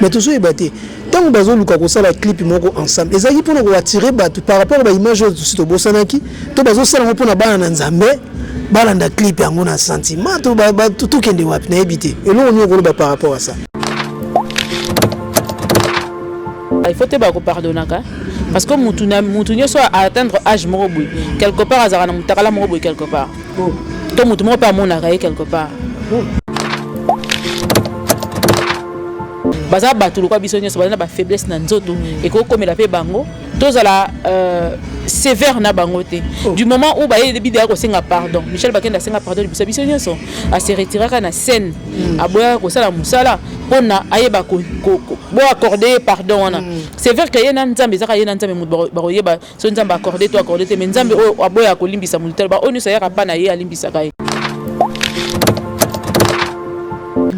mais toujours ébatté tant que bazo luka ko sala clip moko ensemble ezaki pour nous attirer batu par rapport à image de sito bosanaki to bazo sala pour na bana na nzambe balanda clip yango na sentiment to tout kende wapi na ebité et là on y a par rapport à ça. Il faut te pardonner parce que mutu soit atteindre âge moroboui quelque part azara na mutakala moroboui quelque part to mutu mo pa mona raye quelque part baza batu lokwa biso nyoso bana ba faiblesse na nzoto et ko komela pe bango tozala sévère na bango te du moment où ba yebi de ko senga pardon Michel Bakenda senga pardon biso nyoso a se retirer na scène aboya ko sala musala pona ayeba ko bo accorder pardon wana c'est vrai que yena nzambe zaka yena nzambe mutu ba yeba so nzambe accorder te mais nzambe o aboya ko limbisa mutu ba onu sa yaka pa na ye alimbisa kai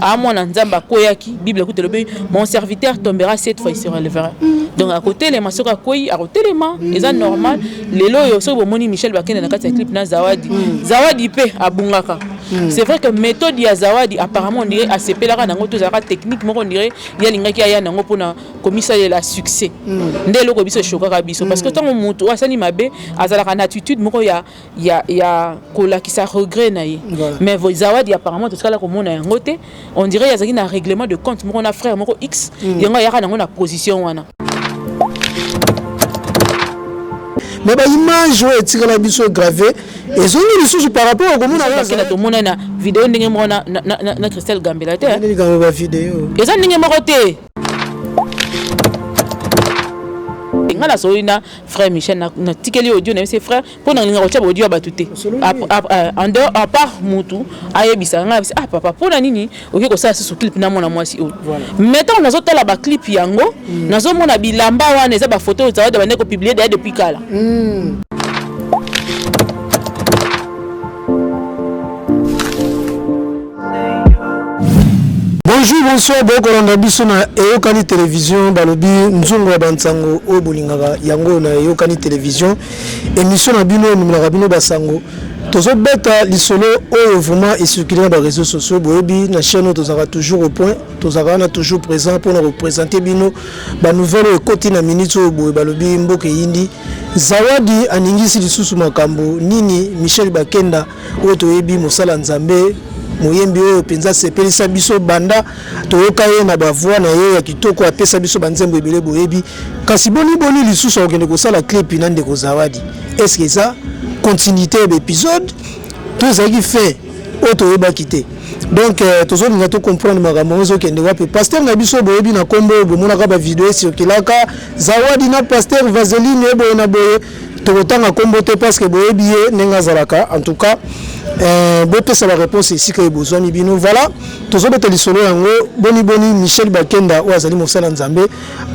à mon nzamba koyaki Bible écoute le mon serviteur tombera 7 fois il se relèvera donc à côté les masoka koyi à côté les mains et ça normal les loyo so bomoni Michel Bakenda na kati clip na Zawadi pe abungaka c'est vrai que méthode ya Zawadi apparemment on dirait ACP la nango to zaka technique moko on dirait ya lingaki ya nango pona komisa la succès ndelo ko biso choka biso parce que tant mutu asani mabe azalaka na attitude moko ya kola ki sa regret na ye mais Zawadi apparemment to kala ko mona yango te on dirait qu'il y a un règlement de compte mon frère mon X il y a une position wana mais ba image ouais tira la biso gravé et zo ni sous par rapport au comment on a to mona na vidéo ndenge mona na Christelle Gambela te ni gamba vidéo eza ndenge moko te ngala soina frère Michel na tikeli audio na ses frères pour na linga kotia audio abatuté en dehors à part mutu ayebisa nga papa pour na nini oké ko ça sur clip na mona mwasi o mettons nazo tala ba clip yango nazo mona bilamba wana eza ba photo za ba ndeko publier depuis kala Bonjour, bonsoir, bokolanda biso na Eyokani télévision balobi nzungu ya bansango o bolingaka yango na Eyokani télévision émission na bino numela bino basango tozo beta lisolo oyo vraiment et circuler dans les réseaux sociaux boyebi na chaîne tozaka toujours au point tozaka na toujours présent pour nous représenter bino ba nouvelle ekoti na minute oyo boye balobi mboke yindi Zawadi aningisi lisusu makambo nini Michel Bakenda oyo toyebi mosala nzambe moyembi oyo penza sepelisa biso banda toyoka ye na bavoix na ye ya kitoko apesa biso banzembo ebele boyebi kasi boni lisusu okende kosala clip na ndeko Zawadi est-ce que ça continuité d'épisode tout ça qui fait auto ebakité donc tozo ninga to comprendre makambo ozo kende wapi pasteur na biso boyebi na kombo bomona ka ba vidéo circulaka Zawadi na pasteur Vaseline ebo na boye tokotanga kombo te parce que boyebi ye nenga zalaka en tout cas bopesa la réponse ici que besoin bino voilà tozo beta lisolo yango boni Michel Bakenda o azali mosala nzambe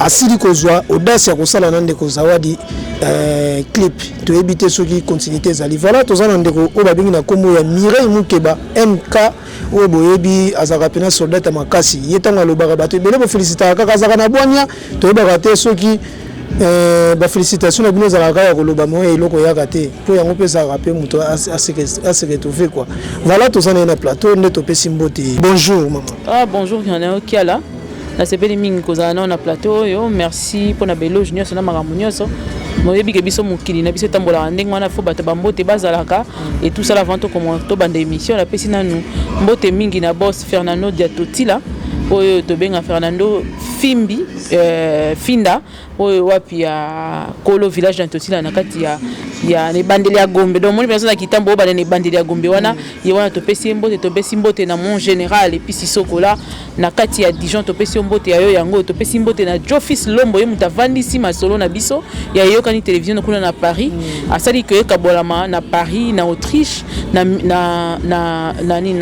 asili kozwa audace ya kosala na ndeko Zawadi clip to éviter ceux qui continuité zali voilà tozo na ndeko o babingi na kombo ya Mireille Mukeba MK o boyebi azaka pena soldat makasi yetanga lobaka bato bele bo féliciter kaka azaka na bwanya to yebaka te ceux qui ba félicitations na bino za la koloba mo eloko ya kate pour yango pesa rapper muto à se retrouver quoi voilà tous on est na plateau ne topé simbote bonjour maman bonjour il y en a qui là na sepeli mingi kozana na plateau yo merci pour na belo junior na maramunyoso moyebi ke biso mukili na biso tambola ndenge wana fo bato bambote bazalaka et tout ça la vente comme to bande émission la pesi nanu mbote mingi na boss Fernando Diatotila oyo to benga Fernando Fimbi Finda oyo wapi ya Kolo village d'Antotila na kati ya ne bandeli ya Gombe donc moni personne qui tambo ba ne bandeli ya Gombe wana ye wana to pesi mbote na mon général et puis Sisokola na kati ya Dijon to pesi mbote ya yo yango to pesi mbote na Jofis Lombo ye mutavandi si masolo na biso ya Eyokani télévision kuna na Paris asali que kabolama na Paris na Autriche na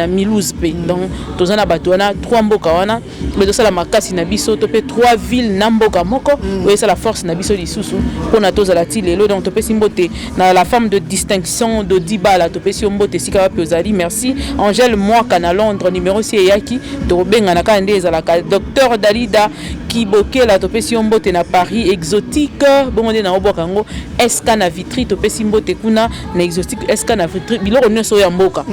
Mulhouse pe donc tozana bato wana 3 mboka wana mais to sala makasi na biso to pe 3 villes na mboka moko c'est la force na biso lisusu pona tozala ti lelo donc to pesi mbote na la forme de distinction de 10 balles to pesi mbote sika wapi ozali merci Angèle Mwaka na Londres numéro 6 yaki to benga na kande ezalaka docteur Dalida Kibokela to pesi mbote na Paris exotique bongo na oboka ngo eska na Vitry to pesi mbote kuna na exotique eska na Vitry biloko nyonso ya mboka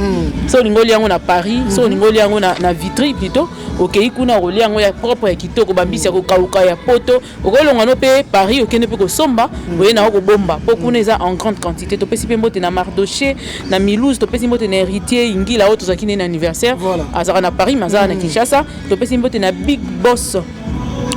so lingoli yango na Paris so lingoli yango na Vitry plutôt okay kuna roli yango ya propre ya kitoko bambisi ya kokauka ya poto okolonga no pe Paris okende pe kosomba oye na okobomba po kuna eza en grande quantité to pesi pe mbote na Mardoché na Milouz to pesi mbote na héritier ingila auto zakine na anniversaire azaka na Paris mazaka na Kinshasa to pesi mbote na Big Boss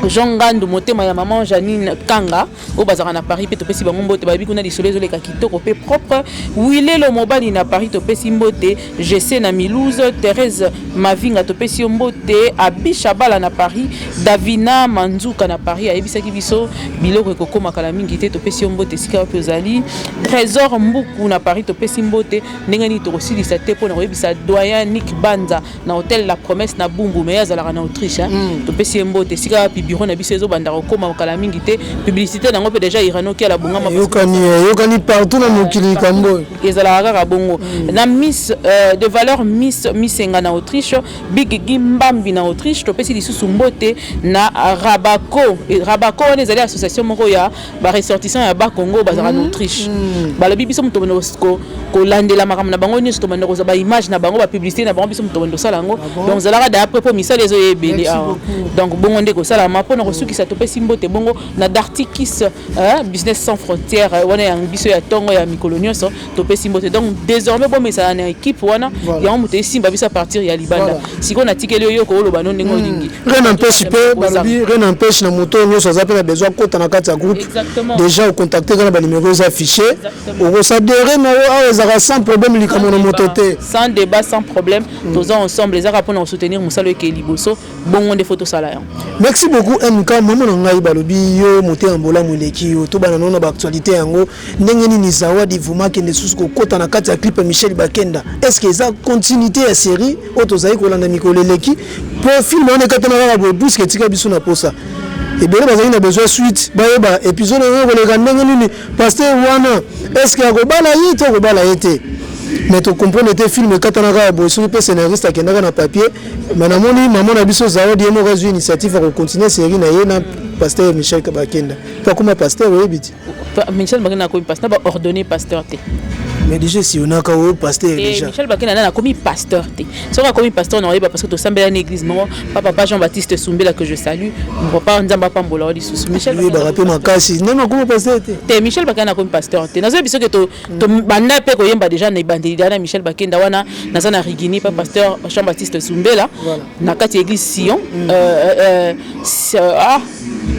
Jean Gandu motema ya maman Janine Kanga au bazar na Paris pe to pesi bango mbote babi kuna lisolezo le kakitoko pe propre Wilelo mobali na Paris to pesi mbote GC na Milouz Thérèse Mavinga to pesi mbote Abisha Bala na Paris Davina Manzuka na Paris ayebisaki biso biloko ekokoma kala mingi te to pesi mbote sika pe ozali Trésor Mbuku na Paris to pesi mbote ndenge ni to kosilisa te po na koyebisa doyen Nick Banza na hôtel La Promesse na Bumbu me yazala na Autriche to pesi mbote sika biro na biso banda kokoma kala mingi te publicité nango pe déjà irano ki ala bongama yokani partout na mokili kambo ezala kaka bongo na Miss de valeur Miss Misenga na Autriche Big Gimbambi na Autriche to pesi lisusu mbote na Rabako on ezali association moko ya ba ressortissants ya ba Congo bazara na Autriche balobi biso muto bonosko ko landela makambo na bango nyuso to bandako za ba image na bango ba publicité na bango biso muto bondo sala ngo donc zalaka d'après po misala ezo yebele donc bongo ndeko sala mapona kosukisa to pesi mbote bongo na Dartikis business sans frontières wana ya biso ya tongo ya mikolo nyonso to pesi mbote donc désormais bon mesa na équipe wana ya muto esimba biso à partir ya libanda siko na tikeli yo ko loba no ndingo dingi rien n'empêche pe balobi rien n'empêche na moto nyonso za pe na besoin kota na kati ya groupe déjà au contacter kana ba numéros affichés au s'adhérer na ezaka sans problème likamo na mototé sans débat sans problème tous ensemble les ara pour soutenir musalo eke liboso bongo de photos sala. Merci beaucoup MK maman na ngai balobi yo moté ambola moleki yo to bana nona ba actualité yango ndenge nini zawadi vuma kende susu ko kota na kati ya clip Michel Bakenda est-ce que ça continuité ya série auto zai ko landa mikolo leki pour film on ekata na ba bus ke tika biso na posa et bien bazali na besoin suite ba yeba épisode on ko le ndenge nini pasteur wana est-ce que ko bala yite ko bala yite mais tu comprends le film katanaka bo sur le scénariste akendaka na papier manamoni maman na biso zawadi yemo razu initiative à continuer série na yena pasteur Michel Bakenda pas comme pasteur oyebiti Michel Bakenda ko pasteur ba ordonné pasteur te mais déjà si on a quand pasteur déjà Michel Bakenda na commis pasteur te so ka commis pasteur non parce que to sambela na église non papa Jean-Baptiste Soumbela que je salue mon papa nzamba pambola wadi sous Michel Bakenda ba rappeler makasi non comment pasteur te Michel Bakenda commis pasteur te nazo biso que to banda pe ko yemba déjà na bandeli na Michel Bakenda wana naza na rigini pa pasteur Jean-Baptiste Soumbela na kati église Sion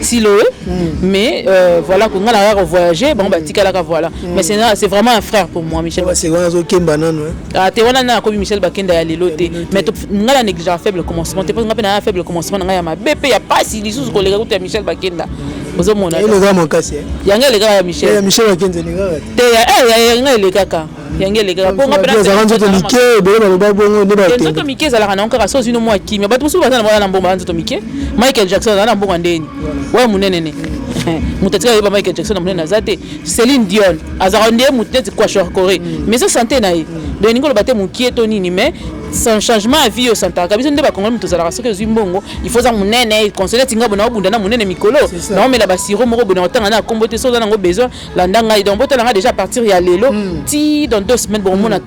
Siloé mais voilà qu'on a voyager bon bah tikalaka voilà mais c'est vraiment un frère pour moi Michel c'est vraiment zo kemba nano ah te wana na ko Michel Bakenda ya lelo te mais ngala négligent faible commencement te pas ngapena faible commencement nga ya mabepe ya pasi lisusu ko lega kuta Michel Bakenda ozo mona ile kama kasi yanga lega ya Michel Bakenda lega te yanga ile kaka yanga lega po ngapena za ranzo to mike bele ba bongo ne ba te nzoto mike za la na encore so zino mwa kimia batu musu bazana bana mbomba nzoto mike Michael Jackson na mbongo ndeni wa munene ne mutatika yeba Michael Jackson na munene azate Céline Dion azarondé muteti kwa shorkore mais ça santé na ye de ningo bate mukieto nini mais sans changement à vie au santa kabiso ndeba kongo mutu zala soke zimbongo il faut za munene conseiller tinga bona obunda na munene mikolo na omela basiro moko bona otanga na kombote so za nango besoin la ndanga donc botala déjà partir ya lelo ti dans 2 semaines bon mona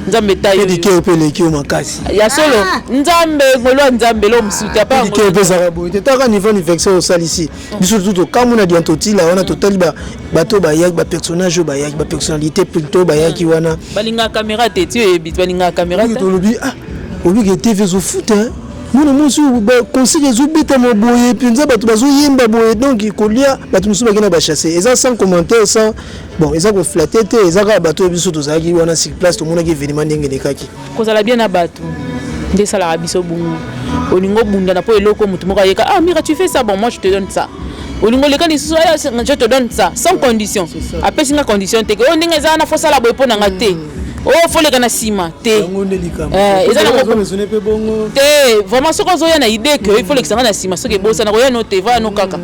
nzambe tayo dike pe leki o makasi ya solo nzambe ngolo nzambe lo msuta pa dike pe za bo te taka niveau infection au salisi biso tout comme on a dit antoti la wana total bato ba yak ba personnage ba yak ba personnalité plutôt ba yak wana balinga caméra te tu e bit balinga caméra te lobi obi ke TV zo foot hein mona musu ba conseiller zo beta mo boye pinza bato bazo yemba boye donc ikolia bato musu ba kena ba chasser et ça sans commentaire sans bon ils ont flatté ils ont bateau biso to zaki wana sur place to mona ki événement ndenge nekaki kozala bien na bato nde sala biso bungu olingo bunda na po eloko mutu moko ayeka ah Mira tu fais ça bon moi je te donne ça olingo leka ni so je te donne ça sans condition après singa condition te ko ndenge za na fosa la boy po na ngate oh faut les gana sima te ils ont te vraiment ce qu'on a na idée que il faut les gana sima ce que bossa na koya no te va no kaka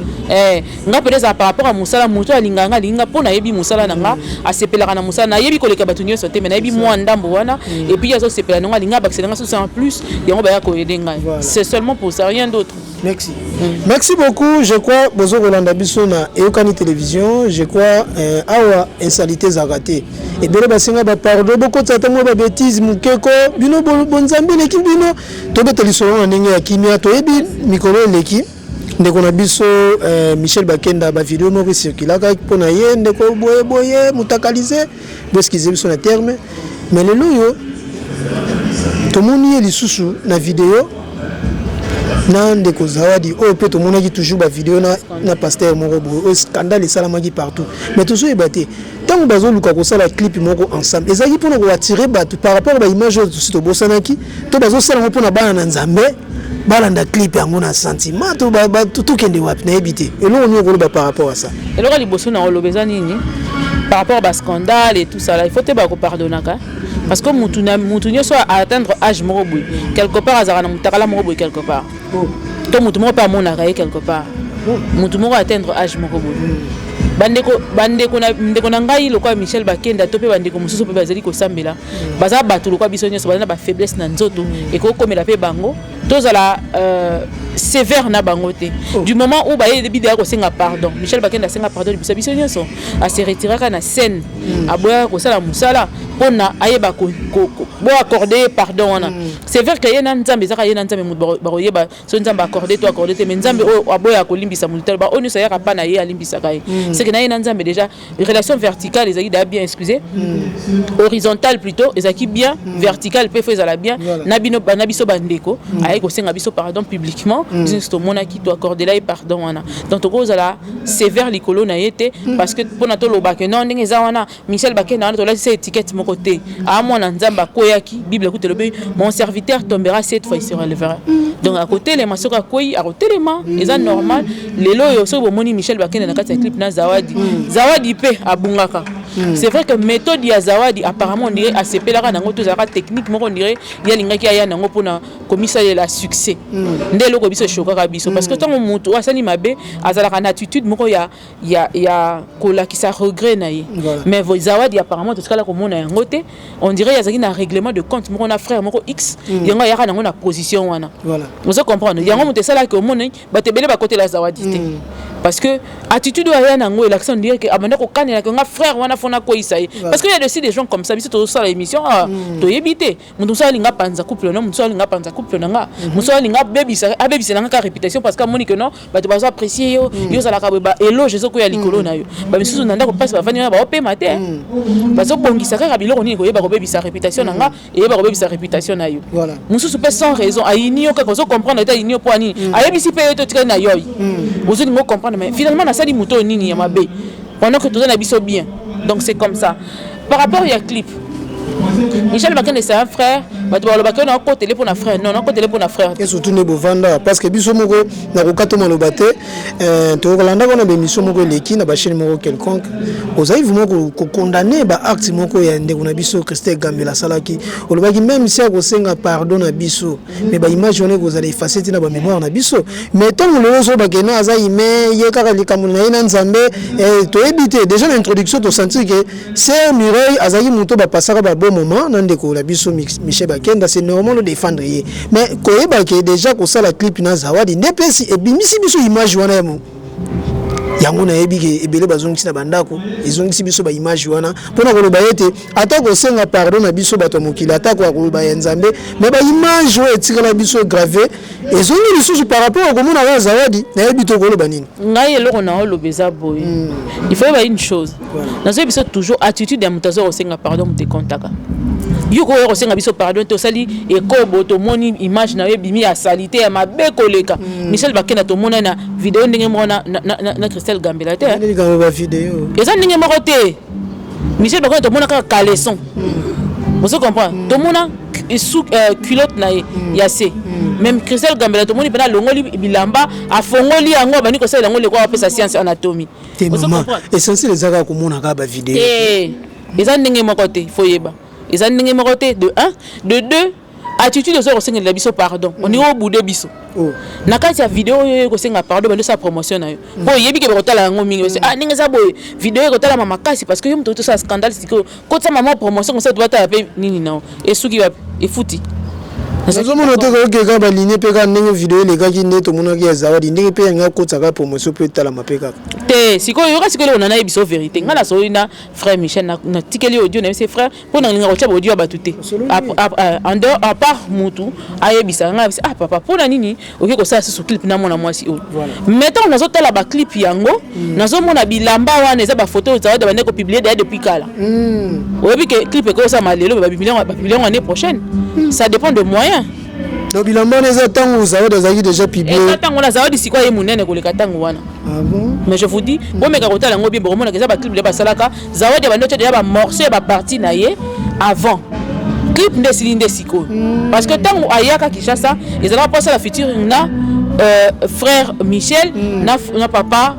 nga peut-être par rapport à musala muto alinganga linga pona yebi musala nanga asepela kana musala na yebi koleka batunyo sote mais na yebi moi ndambo wana et puis yazo sepela nanga linga bakselanga so en plus yango ba ya ko yedenga c'est seulement pour ça rien d'autre. Merci. Merci beaucoup. Je crois bozo Rolanda biso na Eokani télévision, je crois awa insalité zaraté. Et bele basinga ba pardon boko tata mo ba bêtise mukeko bino bonzambi l'équipe bino to beteli solo na ndenge ya kimia to yebi mikolo l'équipe ndeko na biso Michel Bakenda ba vidéo moko circulaka pona ye ndeko boye mutakalize beskize biso na terme mais lelo yo tomoni lisusu na vidéo na ndeko Zawadi pe tomoni toujours ba vidéo na pasteur moko boye scandale salamaki partout mais toujours ebate tant bazo luka ko sala clip moko ensemble ezaki pona ko attirer bato par rapport ba image to to bosanaki to bazo sala pona bana na Nzambe balanda clip yango na sentiment to tout kende wapi na ebité et là on y rôle par rapport à ça et là liboso na olobeza nini par rapport à scandale et tout ça là il faut te ba ko pardonnaka parce que mutu nyoso atteindre âge moko boy quelque part azara na mutakala moko boy quelque part to mutu moko pa mona kaye quelque part mutu moko atteindre âge moko boy bandeko na ngai lokwa Michel Bakenda to pe bandeko mususu pe bazali ko sambela baza batu lokwa biso nyoso bana ba faiblesse na nzoto et ko komela pe bango tozala sévère na bangote du moment où ba ye début de ko senga pardon Michel Bakenda senga pardon biso nyoso a se retirer na scène aboya ko sala musala pona ayeba ko bo accorder pardon wana c'est vrai que yena nzambe zaka yena nzambe mutu ba yeba so nzambe accorder te mais nzambe aboya ko limbisa mutu ba onu sa yaka pa na ye alimbisa kai c'est que na yena nzambe déjà relation verticale les aïda bien excusez horizontale plutôt les acquis bien verticale peut faire la bien nabino banabiso bandeko ay ko senga biso pardon publiquement juste mona qui to accorder là pardon wana donc to cause la sévère likolo na yete parce que pona to loba que non ndenge za wana Michel Bakenda to la cette étiquette mon côté à mon nzamba koyaki bible écoute le mon serviteur tombera cette fois il se relèvera donc à côté les masoka koyi à côté les mains et ça normal les loyo so bomoni Michel Bakenda na kati clip na Zawadi pe abungaka c'est vrai que méthode ya Zawadi apparemment on dirait ACP la nango to zaka technique moko on dirait ya lingaki ya nango pona komisa la succès ndelo ko biso choka biso parce que tant mutu asali mabe azalaka na attitude moko ya kola qui ça regret na ye mais Zawadi apparemment to skala ko mona yango te on dirait yazaki na règlement de compte moko na frère moko X yango ya nango na position wana voilà vous comprenez yango mutu sala ko mona batebele ba côté la Zawadi te parce que attitude ya nango l'accent on dirait que abanda ko kanela que nga frère wana fona ko isaye parce que il y a aussi des gens comme ça biso to sala émission to yebite mutu sala linga panza couple non mutu sala linga panza couple nanga mutu sala linga abebisa nanga ka réputation parce que moni que non bato bazo apprécier yo sala ka ba éloge zo ko ya likolo na yo ba biso nanda ko passe ba vani ba opé maté bazo bongisa ka biloko nini ko yeba ko bebisa réputation nanga et yeba ko bebisa réputation na yo voilà mususu pe sans raison ayinio ka ko zo comprendre eta inio po ani ayebisi pe yo to tika na yo vous allez comprendre mais finalement na sali muto nini ya mabe pendant que tout ça na biso bien donc c'est comme ça par rapport à clip Michel Bakenda c'est un frère bato ba lobaka na ko téléphone na frère non na ko téléphone na frère et surtout ne bovanda parce que biso moko na ko katoma lobate to kolanda ko na be mission moko leki na ba chaîne moko quelconque ozayi vraiment ko condamner ba acte moko ya ndeko na biso Christelle Gambela salaki olobaki même si ko senga pardon na biso mais ba image on ko zala effacer na ba mémoire na biso mais tant le zo ba kena azayi mais ye kaka likamu na ina nzambe to éviter déjà l'introduction to sentir que c'est Mireille azayi muto ba pasaka ba bon moment nandeko la biso Michel Bakenda c'est normal de défendre mais koyeba ke déjà ko sala clip na Zawadi ndepesi e bimisi biso image wana yamo yango na yebi ke ebele bazongisi na bandako ezongisi biso ba image wana pona ko loba yete atako senga pardon na biso bato mokili atako ko loba ya Nzambe mais ba image o etikala biso gravé ezongi lisusu par rapport ko mona wa Zawadi na yebi to ko loba nini ngai eloko na olobeza boy il faut une chose na zo biso toujours attitude ya mutazo ko senga pardon mute kontaka yuko ko senga biso pardon to sali e kobo to moni image na yebimi ya salité ya mabe koleka Michel Bakenda to mona na vidéo ndenge mona na Christelle Gambela te ndenge ba vidéo eza ndenge moko te Michel Bakenda to mona ka caleçon vous comprenez to mona sous culotte na ya se même Christelle Gambela to moni pena longoli bilamba afongoli yango bani ko sala ngole ko apesa science anatomie vous comprenez essentiel ezaka ko mona ka ba vidéo eza ndenge moko te foyeba eza ndenge moko te de 1 de 2 attitude zo kosenga la biso pardon on est au bout de biso na kati ya vidéo yo kosenga pardon bando sa promotion na yo po yebi ke bakotala ngo mingi ah ninga za boy vidéo yo kotala mama kasi parce que yo mto sa scandale siko kotsa mama promotion ko sa doit taper nini na et suki ba e futi nazomona te kokeka baline mpe kaka ndenge video elekaki nde tomonaki ya zawadi ndenge mpe yanga kotsaka promotion mpe etalama mpe kaka te sikoyo yoka sikoyo eloko nana yebiso vérité nga nasoyi na frère Michel natikeli audio na ye frère mpo na linga kotia baaudio ya bato te en dehors à part mutu ayebisa nga bisi papa mpona nini oke kosala susu clip na mwana mwasi oyo mais ntango nazotala baclip yango nazomona bilamba wana eza bafoto oyo zawadi bande kopublie daya depuis kala oyebi ke clip ekosama lelo bapublie yango année prochaine ça dépend de moyens. Donc bilamba wana eza ntango zawadi azalaki déjà publié ntango wana zawadi sikoyo ye monene koleka ntango wana mais je vous dis bomeka kotala yango bien bokomonaka eza baclip nde basalaka zawadi bande otya deja bamorceau ya baparti na ye avant clip nde esili nde sikoyo parce que ntango ayaka Kinshasa ezalaka mpo asala futur na frère Michel na papa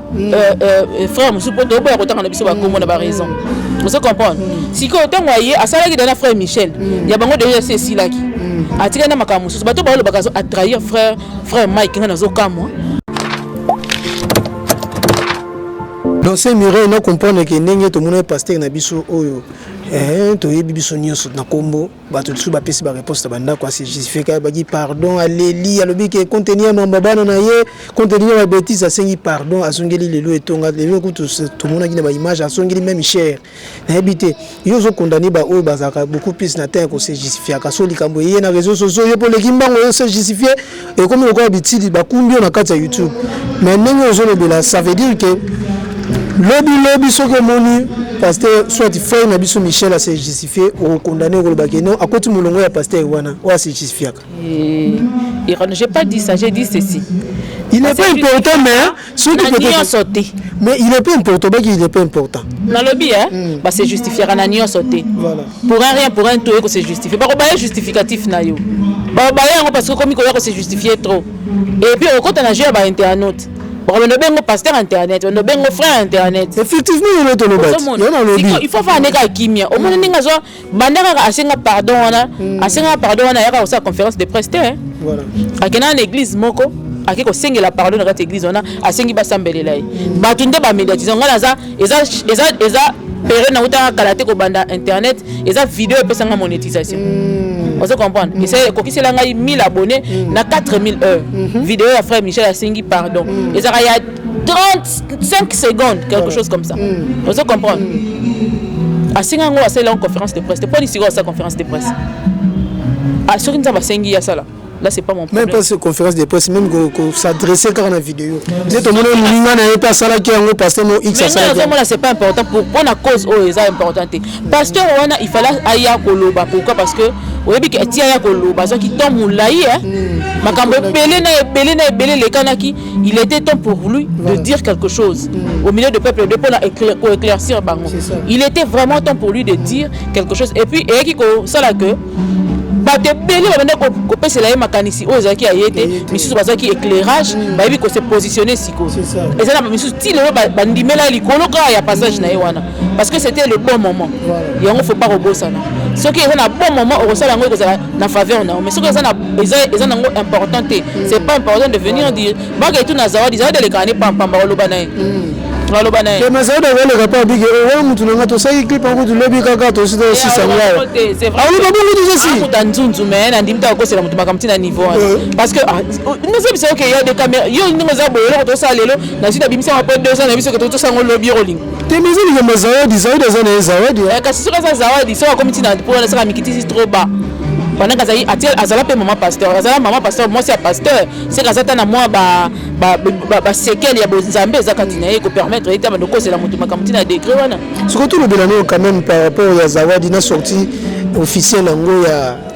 frère mosusu mpo toboya kotanga na biso bakombo na baraison ozo comprendre sikoyo ntango aye asalaki dana frère Michel ya bango deja se esilaki atikali na makambo mosusu bato balobaka atrahir frère Mike nga nazokamwa donc c'est miro na comprendre ke ndenge tomona pasteur na biso oyo toyebi biso nyonso na kombo bato tsusu bapesi baréponse na bandako asi justifie ka bagi pardon aleli alobi ke contenir mamba bana na ye contenir ba bêtise asengi pardon asongeli lelo etonga lelo kutu tomonaki na ba image asongeli même cher na habité yo zo condamner ba oyo bazaka beaucoup plus na terre ko se justifier ka so likambo ye na réseaux sociaux yo pour le kimbango yo se justifier et comme ko habitude ba kumbio na kati ya YouTube mais ndenge ozo lebela ça veut dire que lobby soko moni pasteur soit frère na biso Michel a se justifié au condamner au bakeno à côté molongo ya pasteur wana o se justifier. J'ai pas dit ça, j'ai dit ceci. Il n'est pas important mais ce qui peut être sauté. Mais il n'est pas important, bah il n'est pas important. Dans le lobby bah c'est justifier na nion sauté. Voilà. Pour un rien pour un tout que c'est justifié. Ba ba justificatif na yo. Ba ba parce que comme il ko se justifier trop. Et puis au côté na jeu ba internaute. On a bien pasteur internet, on a bien frère internet. Effectivement, on est le il faut faire un kimia. Au moins, ninga zo bandaka asenga pardon wana, asenga pardon wana yaka osa conférence de presse te. Voilà. Akena na église moko, akeko sengela pardon na église wana, asengi basambelela. Batunde ba médiatiser ngala za eza période na uta kalate ko banda internet, eza vidéo epesanga monétisation. On se comprend. Et c'est quand il a 1000 abonnés, na 4000 heures. Vidéo à frère Michel Asengi pardon. Et ça il y a 35 secondes quelque chose comme ça. On se comprend. Asenga ngo asela en conférence de presse. Pas ici sa conférence de presse. Ah sur une ça va Asengi ya ça là. Là c'est pas mon problème. Même pas cette conférence de presse même que s'adresser quand la vidéo. Vous êtes au monde ninga na pas ça là qui en pasteur mon X ça. Mais c'est pas important pour la cause oh c'est important. Pasteur wana il fallait aya koloba pourquoi parce que oyebi ke tia ya koloba so ki ton moulayi makambo belé le kanaki il était temps pour lui de dire quelque chose au milieu de peuple de pour éclaircir bango il était vraiment temps pour lui de dire quelque chose et puis et qui ko sala que bato belé ba bande ko pesela ye makanisi o zaki ayete misusu bazaki éclairage ba yebi ko se positionner siko et ça na misusu ti lelo bandimela likolo ka ya passage na ye wana parce que c'était le bon moment yango faut pas robosana ce qui est un bon moment au resort na faveur na mais ce qui est important c'est pas important de venir dire ba ke tout na zawadi le kane pamba loba na le mazao de le rapport big et mutu na to sai clip en route lobby kaka to si sangwa c'est vrai ali babongo dit ceci tout nzunzu mais na ndimta ko sela mutu makamti na niveau parce que nous sommes sûr qu'il y a des caméras yo ndingo za boyelo to sa lelo na sita bimisa ma 200 na biso que to sango lobby rolling te mais il y a mazao des zawadi kasi sur ça zawadi so comme tina pour la sera mikiti trop bas pendant qu'azali azala pe maman pasteur azala maman pasteur moi c'est pasteur c'est kazata na moi ba séquelle ya bonzambe zakati na ye ko permettre eta ba ndoko c'est la mutu makamti na degré wana surtout le belano quand même par rapport à zawadi na sortie officielle ngo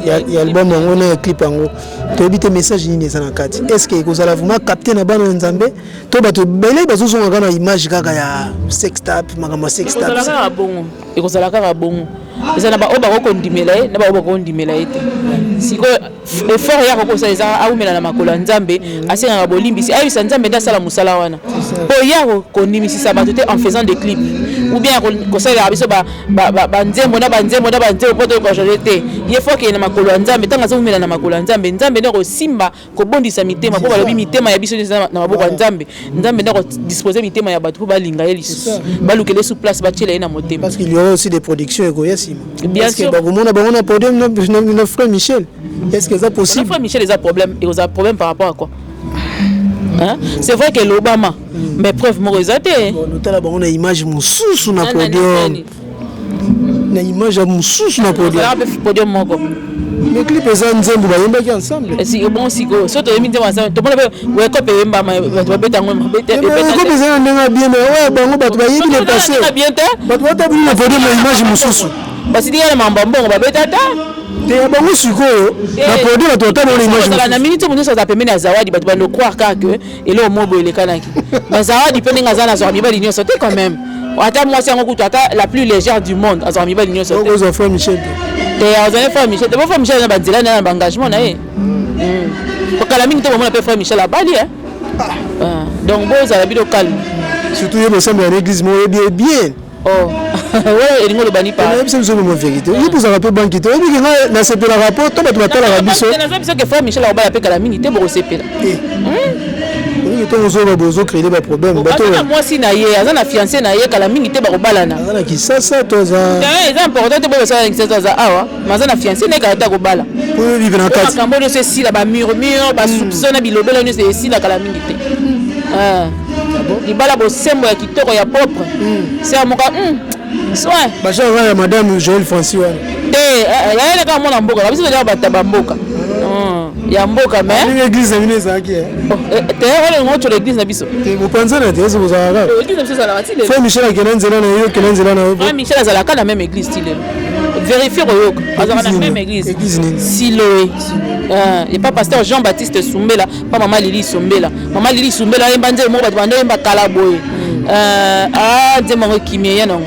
ya album ngo na clip ngo to ebite message ni neza na kati est-ce que kozala vraiment capter na bana nzambe to bato belé bazozonga kana image kaka ya sextape magama sextape ekozala kaka bongo eza na ba oba ko ndimela ye na ba oba ko ndimela ye te siko effort ya ko ça awumela na makolo nzambe asenga bolimbisi ayisa nzambe ndasala musala wana po ya ko ndimisisa bato te en faisant des clips ou bien ko sala biso ba nzembo na poto ko jete ye faut que na makolo nzambe tanga zawumela na makolo nzambe nde ko simba ko bondisa mitema po balobi mitema ya biso na maboko nzambe nde ko disposer mitema ya bato po balinga ye lisusu balukele sous place batiela ye na motema parce qu'il y aura aussi des productions et bien sûr bah on a podium notre frère Michel Est-ce que c'est possible? Frère Michel, il a problème. Et il a problème par rapport à quoi? Hein? C'est vrai que l'Obama, mais preuve moi ils étaient. On a une image moussous na podium. Na image moussous na podium. Podium moko. Les clips sont ensemble, ba yemba ki ensemble. Si bon siko, surtout les mindes ensemble. Tout le monde ouais copé yemba ba beta ngoma beta. Ko pesa ndenga bien ouais bango ba ba yebi le passé. Bien te. Ba ba ta bini na podium na image moussous. Ba si dia na mambambo ba beta ta. Te bango siko na podium to ta na image. Na minute mo so za pemena zawadi ba no croire que et là au mobo ele kanaki. Ba zawadi pe nga zana zo mi ba linyo sauter quand même. Ata moi c'est ngoko ata la plus légère du monde azor mi ba linyo sauter. Aux frère Michel. Te azana frère Michel, te frère Michel na banzela na engagement na ye. Pour que la minute on appelle frère Michel à Bali hein. Donc bon ça va bien calme. Surtout il me semble à l'église moi bien. Oh. Ouais, il ngolo bani pas. Mais c'est une vérité. Il peut se rappeler banquete. Il dit que na sepela rapport to ba to la rabiso. Na biso que frère Michel ba appelle la minute bo sepela. Oui, to ozo ba bozo créer des problèmes. Bato moi si na ye, azana fiancé na ye kala minute ba kobalana. Azana ki ça to za. C'est important bo ça avec ça za awa. Mazana fiancé na kala ta kobala. Pour vivre na kati. Kambo no se si la ba murmure, ba soupçon na bilobela no se si la kala minute. Libala bo sembo ya kitoko ya propre. C'est à moka soin. Ba chava ya madame Joël Francis wana. Ya ka mona mboka, ba biso ya bataba mboka. Ya mboka mais l'église na mineza aki. Te ole ngoto l'église na biso. Te mopanza na te zo bozaka. L'église na biso za la matile. Frère Michel akena nzela na yo, kena nzela na yo. Frère Michel azala ka na même église style. Vérifier royoko. Azala na même église. Siloé. Et pas pasteur Jean-Baptiste Soumbela, pas maman Lili Soumbela. Maman Lili Soumbela embanze mo ba bande emba kala boye. Nzembo kimie non.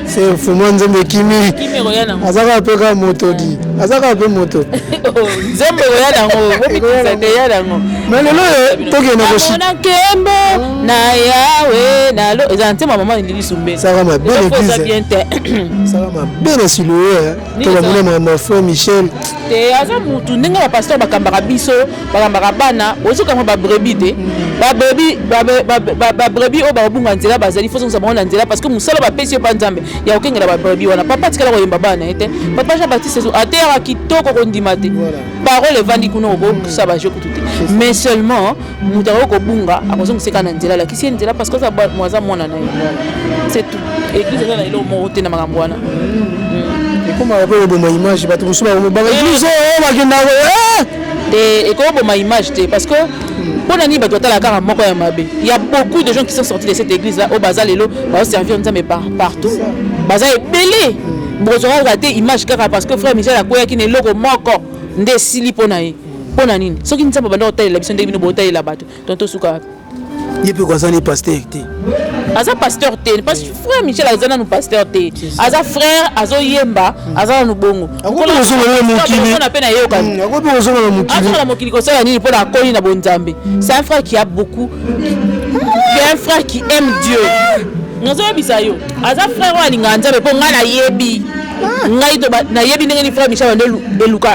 C'est Fumo Nzembo kimi. Kimi royana. Azaka peka moto di. Azaka pe moto. Nzembo royana ngo, bopitisa de yana ngo. Mais lelo toke na koshi. Na kembo na yawe na lo ezante maman Lili Soumbela. Ça va ma belle église. Ça va ma belle siloué. To ba mona ma frère Michel. Te aza mutu ndenge ba pasteur bakambaka biso, bakambaka bana, ozoka ba brebis te. Ba brebis o ba bunga nzela bazali faut ça ba nzela parce que musala ba pesi pa nzambe. Ya okengela ba brebis wana papa tikala ko yemba bana ete. Papa Jean-Baptiste so atera kitoko ko ndima te. Parole vandi kuno ko ça ba joku tout. Mais seulement mutaro ko bunga akozonga seka na nzela la kisi nzela parce que ça mwaza mwana na ye. C'est tout. Église na ilo mo te na makambo wana. Comment on peut voir mon image bato musuba on ba église o bakenda et comment ma image parce que pour nani bato tala kaka moko ya mabe il y a beaucoup de gens qui sont sortis de cette église là au bazar lelo va servir nzambe partout bazar ebele bozora rater image kaka parce que frère Michel akoya ki ne loko moko nde sili pona ye pona nini soki nzambe banda otala la biso ndenge bino botala la bato tonto suka il peut quoi ça les pasteurs te aza pasteur te parce que frère Michel azana nous pasteur te aza frère azo yemba azana nous bongo akopo ozonga na mokili on appelle ayo kan akopo ozonga na mokili azana na mokili ko sala nini pona akoni na bonzambe c'est un frère qui a beaucoup c'est un frère qui aime Dieu nozo bisayo aza frère wa linga nzambe po ngana yebi ngai to na yebi ndenge ni frère Michel de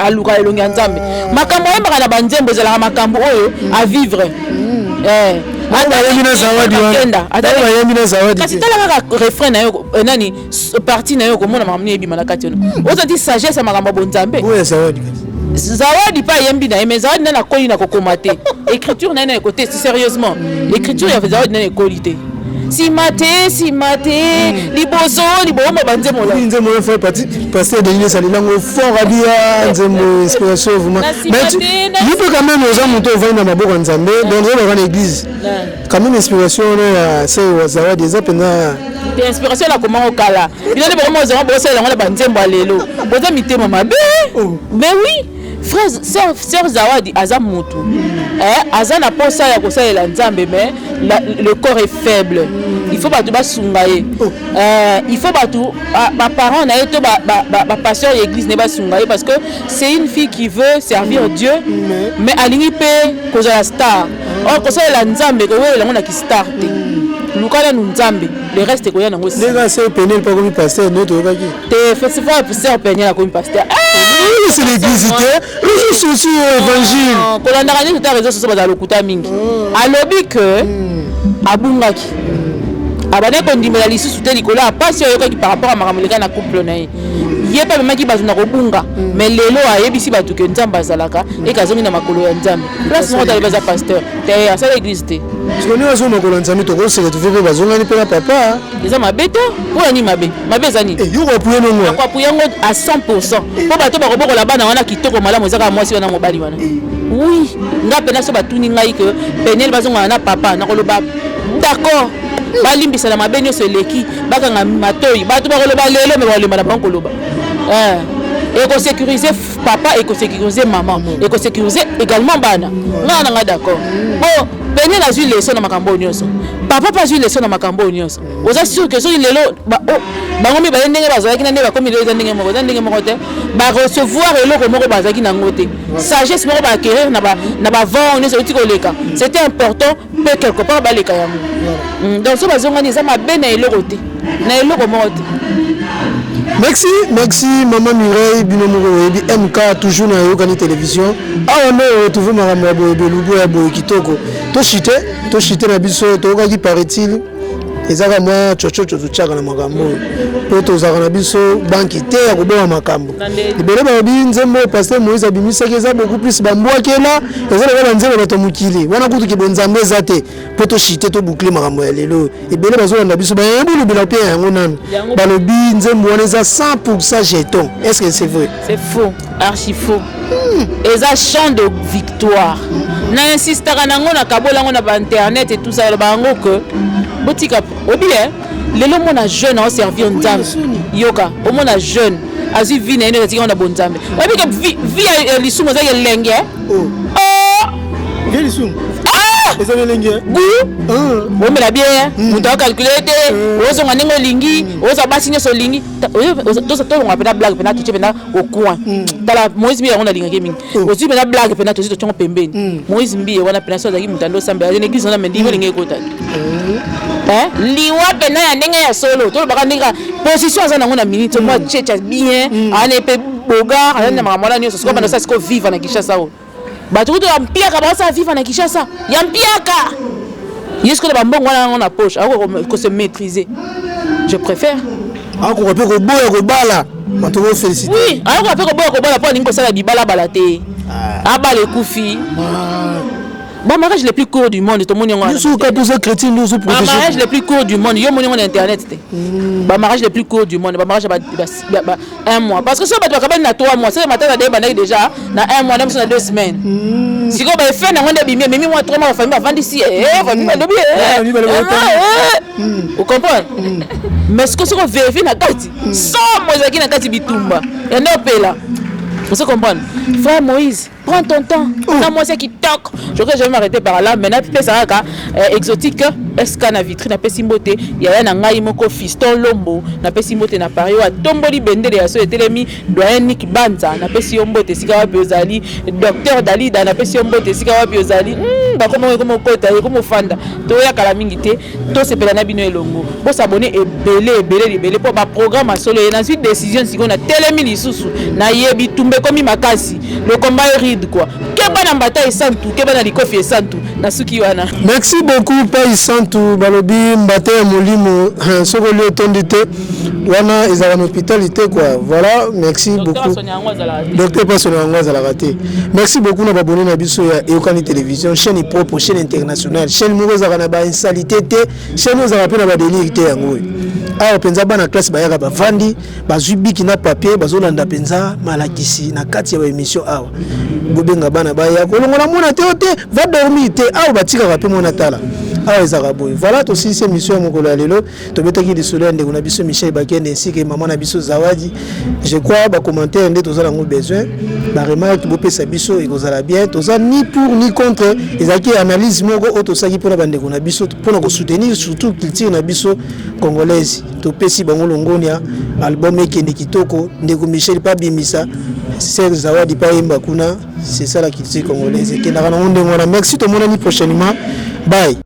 aluka elongi nzambe makambo yemba na banzembo zela makambo oyo à vivre kasi tala kaka refrain na yo nani partie na yo komona makambo ni ebima na kati ono ozoti sagesse ya makambo bonzambe zawadi pa yembi na ye mais zawadi nana koli na kokoma te écriture na ye na ekote sérieusement écriture ya zawadi nana ekoli te simate liboso liboma banzemo la nzemo fait partie pasteur de l'Église alilango fort abia nzemo inspiration vraiment mais tu peux quand même aux hommes to vendre na maboko nzambe dans l'église quand même inspiration na c'est zawadi za pena te inspiration la comment okala il est vraiment aux hommes bossa la banzembo lelo boza mitema mabe mais oui frère sœur Zawadi aza mutu aza na posa ya kosalela nzambe mais le corps est faible il faut batu basunga ye il faut batu ba parents na eto ba pasteur l'église ne basunga ye parce que c'est une fille qui veut servir Dieu mais alingi pe koza la star kosalela nzambe ko wela ngona ki star te lukala nu nzambe le reste ko yana ngo si les c'est penel pas comme pasteur notre kaki te festival pasteur penel comme pasteur c'est l'église les soucis évangile kolanda kanye tout réseau social bazalo kuta mingi alobi que abungaki abane kondimela lisusu te likolo apasi oyokaki par rapport à makambo leka na couple na ye ye pa memaki bato na kobunga mais lelo ayebisi bato ke nzambe azalaka e kazongi na makolo ya nzambe place moko tali baza pasteur te asala église te sikoni bazo makolo ya nzambe tokoseke tuve mpe bazongani mpe na papa eza mabe te mpona nini mabe eza nini yo koapuye nongo akoapuye yango à 100% mpo bato bakobokola bana wana kitoko malamu ezaka mwasi wana mobali wana oui nga pena so batuni ngai ke penel bazongana na papa nakoloba d'accord balimbisa na mabe nyonso eleki bakanga matoi bato bakoloba lelo me bakolemba na bango koloba éco-sécuriser papa, éco-sécuriser maman, éco-sécuriser également bana. Non, non, d'accord. Bon, peine la vie leçon dans ma cambonioso. Papa pas eu leçon dans ma cambonioso. Vous êtes sûr que si il est là, bah oh, bah on met bah n'engue bazaki qui n'engue comme il est n'engue morote, bah recevoir et l'autre moro bazaki n'angote. Sagesse moro bah acquérir n'a pas vent on est sur tikoleka. C'était important peu quelque part bah les kayamu. Donc ce bazon on est ma benne et l'autre. Na l'autre morote. Merci maman Mireille Binomoro et MK toujours na Yokani télévision. Ah on a retrouvé maman Boye Lubo ya Boye Kitoko. To chité na biso to ka ki paraît-il ezaka moi chocho tchaka na makambo. Po to zaka na biso banki te ya koboma makambo. Ibele ba bi nzembo pasteur Moïse abimisa keza beaucoup plus bambwa kela ezala ba nzembo bato mukili. Wana kutu ki bonzambe zate po to chité to boucler makambo ya lelo. Ibele bazo na biso ba yebulu bila pe yango nani. Ba lobi nzembo wana za 100% jeton. Est-ce que c'est vrai? C'est faux, archi faux. Et ça chant de victoire. Na insistaka nango na kabola ngo na ba internet et tout ça ba ngo que botika obie lelo mona jeune a servir nzambe yoka o mona jeune azi vie na ene tika na bonzambe obi que vie lisumo za lenge oh vie lisumo eza lenge on me la bien on doit calculer on so ngani ngolingi on so basi nyoso lingi to on appelle blague pena tu pena au coin tala Moïse mbi on a lingi mingi aussi pena blague pena to tongo pembeni Moïse mbi wana pena so za ki mutando samba ya église on a mendi ngolingi ko tali liwa pena ya ndenge ya solo to baka ndinga position za nango na minute moi checha bien ane pe boga ana makamala nyoso siko bana sa siko vivre na Kinshasa o bato to ampiaka ba sa vivre na Kinshasa ya mpiaka yesko le bambongo wana na poche ako se maîtriser je préfère ako ko pe ko boya ko bala bato ko féliciter oui ako ko pe ko boya ko bala po ningo sala bibala balate abale kufi bon mariage le plus court du monde tout le monde nous sommes catholiques chrétiens nous sommes protégés mariage le plus court du monde yo moni on internet ba mariage le plus court du monde ba mariage un mois parce que ça ba kabana na 3 mois c'est matin na deba déjà na 1 mois même sur 2 semaines si ko ba fait na ngonde bimie même moi 3 mois famille ba vendre ici famille ba lobi vous comprenez mais ce que c'est qu'on vérifie na kati sans moïse qui na kati bitumba et non pela vous comprenez frère Moïse prends ton temps na moi c'est qui toque je vais jamais m'arrêter par là maintenant puis ça ka exotique esca na vitrine na pesi mbote ya na ngai moko fiston lombo na pesi mbote na Paris wa tomboli bendele ya so etelemi doyen Nick Banza na pesi mbote sika wapi ozali docteur Dalida na pesi mbote sika wapi ozali ba comme kota comme fanda to ya kala mingi te to sepela na bino elongo bo s'abonner ebele pour ba programme solo et ensuite décision siko na telemi lisusu na yebi tumbe komi makasi le combat est ride quoi keba na mbata esantu keba na likofi esantu na suki wana merci beaucoup pa isantu balobi mbata ya molimo soko le tondite wana ezala na hospitalité quoi voilà merci beaucoup docteur Passon Angwaza la raté merci beaucoup na babonné na biso ya Yokani télévision chaîne propre chaîne internationale chaîne moko za na ba insalité te chaîne za pe na ba délire te yango awa penza bana classe bayaka bavandi bazwi biki na papier bazolanda penza malakisi na kati ya émission awa bobenga bana baya kolongola mona te va dormir te awa batika pe mona tala awa ezaka boy voilà to si émission ya mokolo ya lelo to betaki de soleil ndeko na biso Michel Bakende ainsi que maman na biso Zawadi je crois ba commentaire nde tozala ngo besoin ba remarque bopesa biso ekozala bien toza ni pour ni contre ezaki analyse moko otosaki pona bandeko na biso pona ko soutenir surtout culture na biso congolaise to pesi bango longonia album ekende kitoko ndeko Michel pa bimisa c'est Zawadi pa yemba kuna c'est ça la culture congolaise et que na ngondengona merci to mona ni prochainement bye.